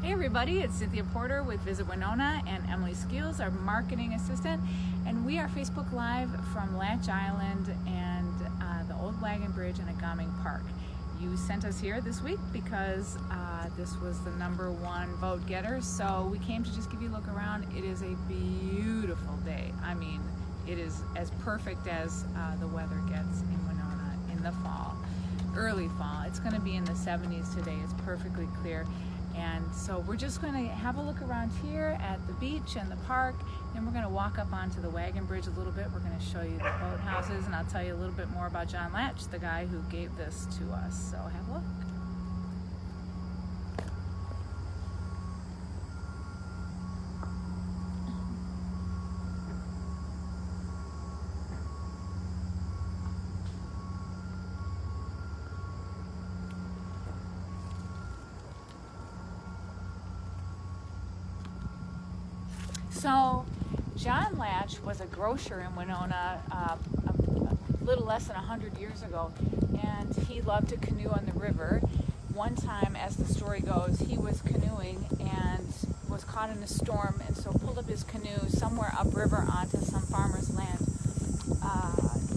Hey everybody, it's Cynthia Porter with Visit Winona and Emily Skeels, our marketing assistant, and we are Facebook Live from Latch Island and the old Wagon Bridge and Agaming Park. You sent us here this week because this was the #1 vote getter, so we came to just give you a look around. It is a beautiful day. I mean, it is as perfect as the weather gets in Winona in the fall, early fall. It's going to be in the 70s today. It's perfectly clear. And so we're just going to have a look around here at the beach and the park, then we're going to walk up onto the Wagon Bridge a little bit. We're going to show you the boathouses, and I'll tell you a little bit more about John Latch, the guy who gave this to us. So have a look. So, John Latch was a grocer in Winona a little less than 100 years ago, and he loved to canoe on the river. One time, as the story goes, he was canoeing and was caught in a storm, and so pulled up his canoe somewhere upriver onto some farmer's land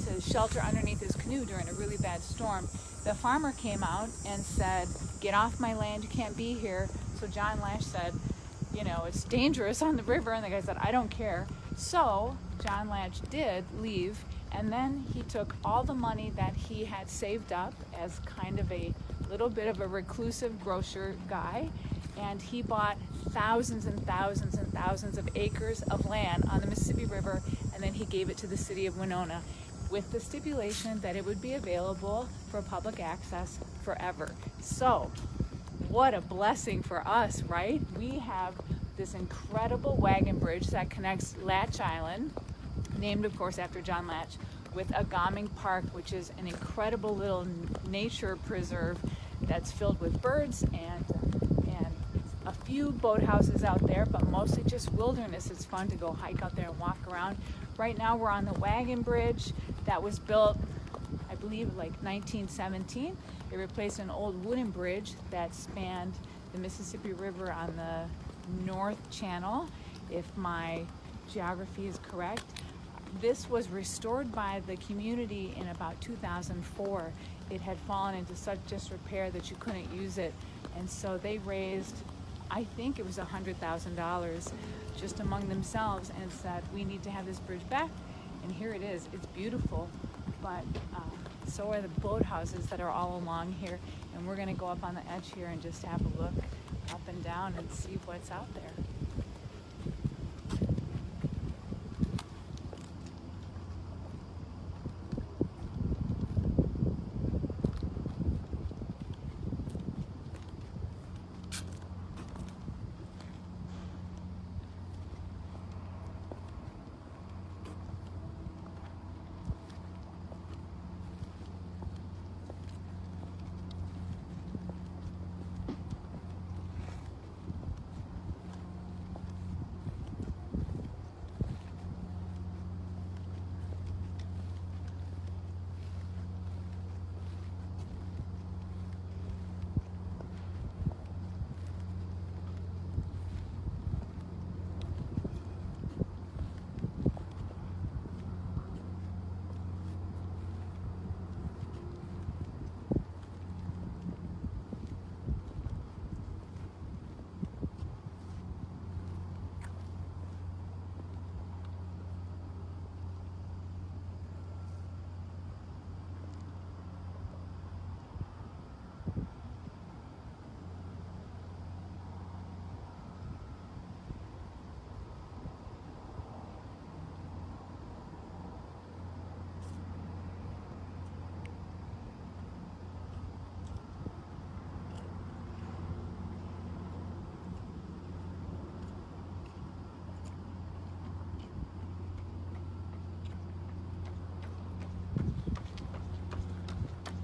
to shelter underneath his canoe during a really bad storm. The farmer came out and said, "Get off my land, you can't be here." So John Latch said, "You know, it's dangerous on the river," and the guy said, "I don't care." So John Latch did leave, and then he took all the money that he had saved up as kind of a little bit of a reclusive grocer guy, and he bought thousands and thousands and thousands of acres of land on the Mississippi River, and then he gave it to the city of Winona with the stipulation that it would be available for public access forever. So what a blessing for us, right? We have this incredible wagon bridge that connects Latch Island, named of course after John Latch, with Agaming Park, which is an incredible little nature preserve that's filled with birds and a few boathouses out there, but mostly just wilderness. It's fun to go hike out there and walk around. Right now we're on the Wagon Bridge that was built, I believe, like 1917. It replaced an old wooden bridge that spanned the Mississippi River on the North Channel, if my geography is correct. This was restored by the community in about 2004. It had fallen into such disrepair that you couldn't use it, and so they raised, I think it was $100,000 just among themselves, and said, we need to have this bridge back, and here it is. It's beautiful, but so are the boathouses that are all along here, and we're going to go up on the edge here and just have a look up and down and see what's out there.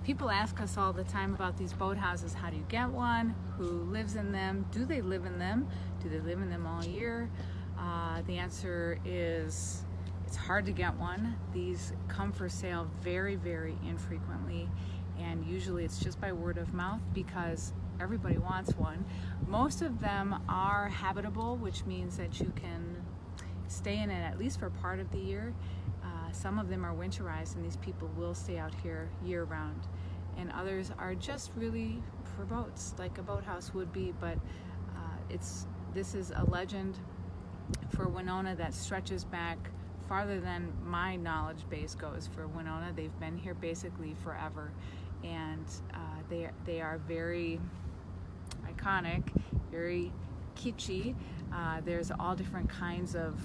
People ask us all the time about these boathouses. How do you get one? Who lives in them? Do they live in them? Do they live in them all year? The answer is it's hard to get one. These come for sale very, very infrequently, and usually it's just by word of mouth because everybody wants one. Most of them are habitable, which means that you can stay in it at least for part of the year. Some of them are winterized, and these people will stay out here year-round. And others are just really for boats, like a boathouse would be. But this is a legend for Winona that stretches back farther than my knowledge base goes for Winona. They've been here basically forever, and they are very iconic, very kitschy. There's all different kinds of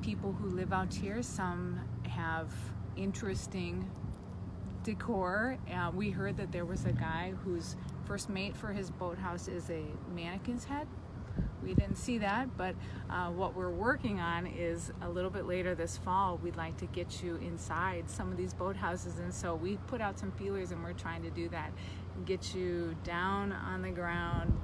people who live out here. Some have interesting decor. We heard that there was a guy whose first mate for his boathouse is a mannequin's head. We didn't see that, but what we're working on is a little bit later this fall, we'd like to get you inside some of these boathouses, and so we put out some feelers, and we're trying to do that, get you down on the ground,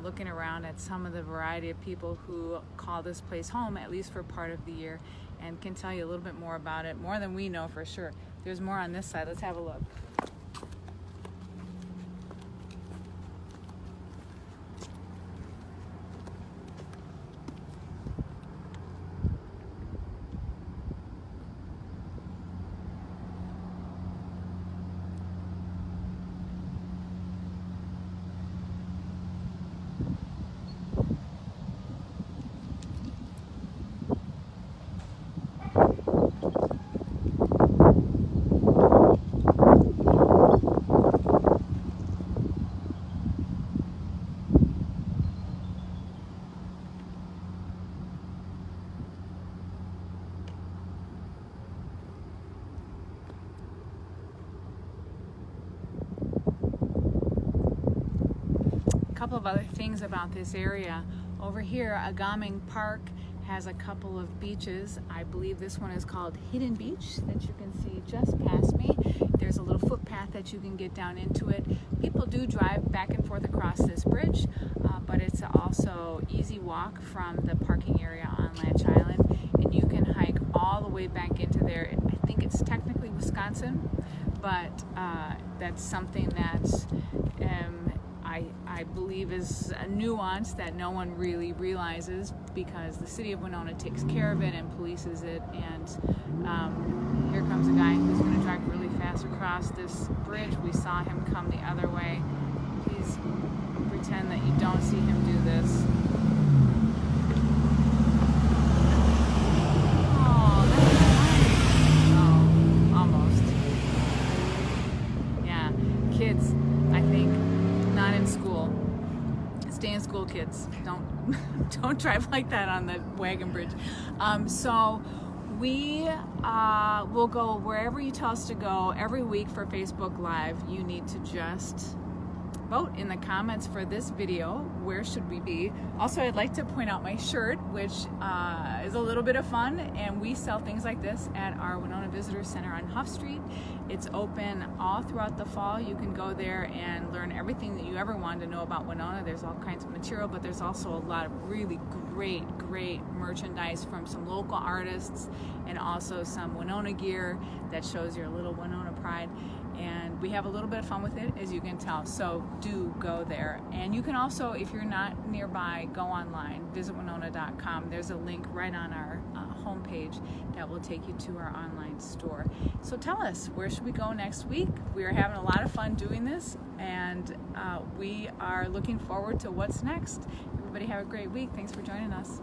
looking around at some of the variety of people who call this place home, at least for part of the year, and can tell you a little bit more about it, more than we know for sure. There's more on this side. Let's have a look. Couple of other things about this area. Over here, Agaming Park has a couple of beaches. I believe this one is called Hidden Beach that you can see just past me. There's a little footpath that you can get down into it. People do drive back and forth across this bridge, but it's also easy walk from the parking area on Latch Island, and you can hike all the way back into there. I think it's technically Wisconsin, but that's something that I believe is a nuance that no one really realizes, because the city of Winona takes care of it and polices it. And here comes a guy who's going to drive really fast across this bridge. We saw him come the other way. Please pretend that you don't see him do this. Oh, that's nice. Oh, almost. Yeah, kids, I think, not in school. Stay in school, kids. Don't drive like that on the Wagon Bridge. So we will go wherever you tell us to go every week for Facebook Live. You need to just vote in the comments for this video. Where should we be? Also, I'd like to point out my shirt, which is a little bit of fun, and we sell things like this at our Winona Visitor Center on Huff Street. It's open all throughout the fall. You can go there and learn everything that you ever wanted to know about Winona. There's all kinds of material, but there's also a lot of really great merchandise from some local artists, and also some Winona gear that shows your little Winona pride. And we have a little bit of fun with it, as you can tell, so do go there. And you can also, if you're not nearby, go online, visit Winona.com. There's a link right on our homepage that will take you to our online store. So tell us, where should we go next week? We are having a lot of fun doing this, and we are looking forward to what's next. Everybody have a great week. Thanks for joining us.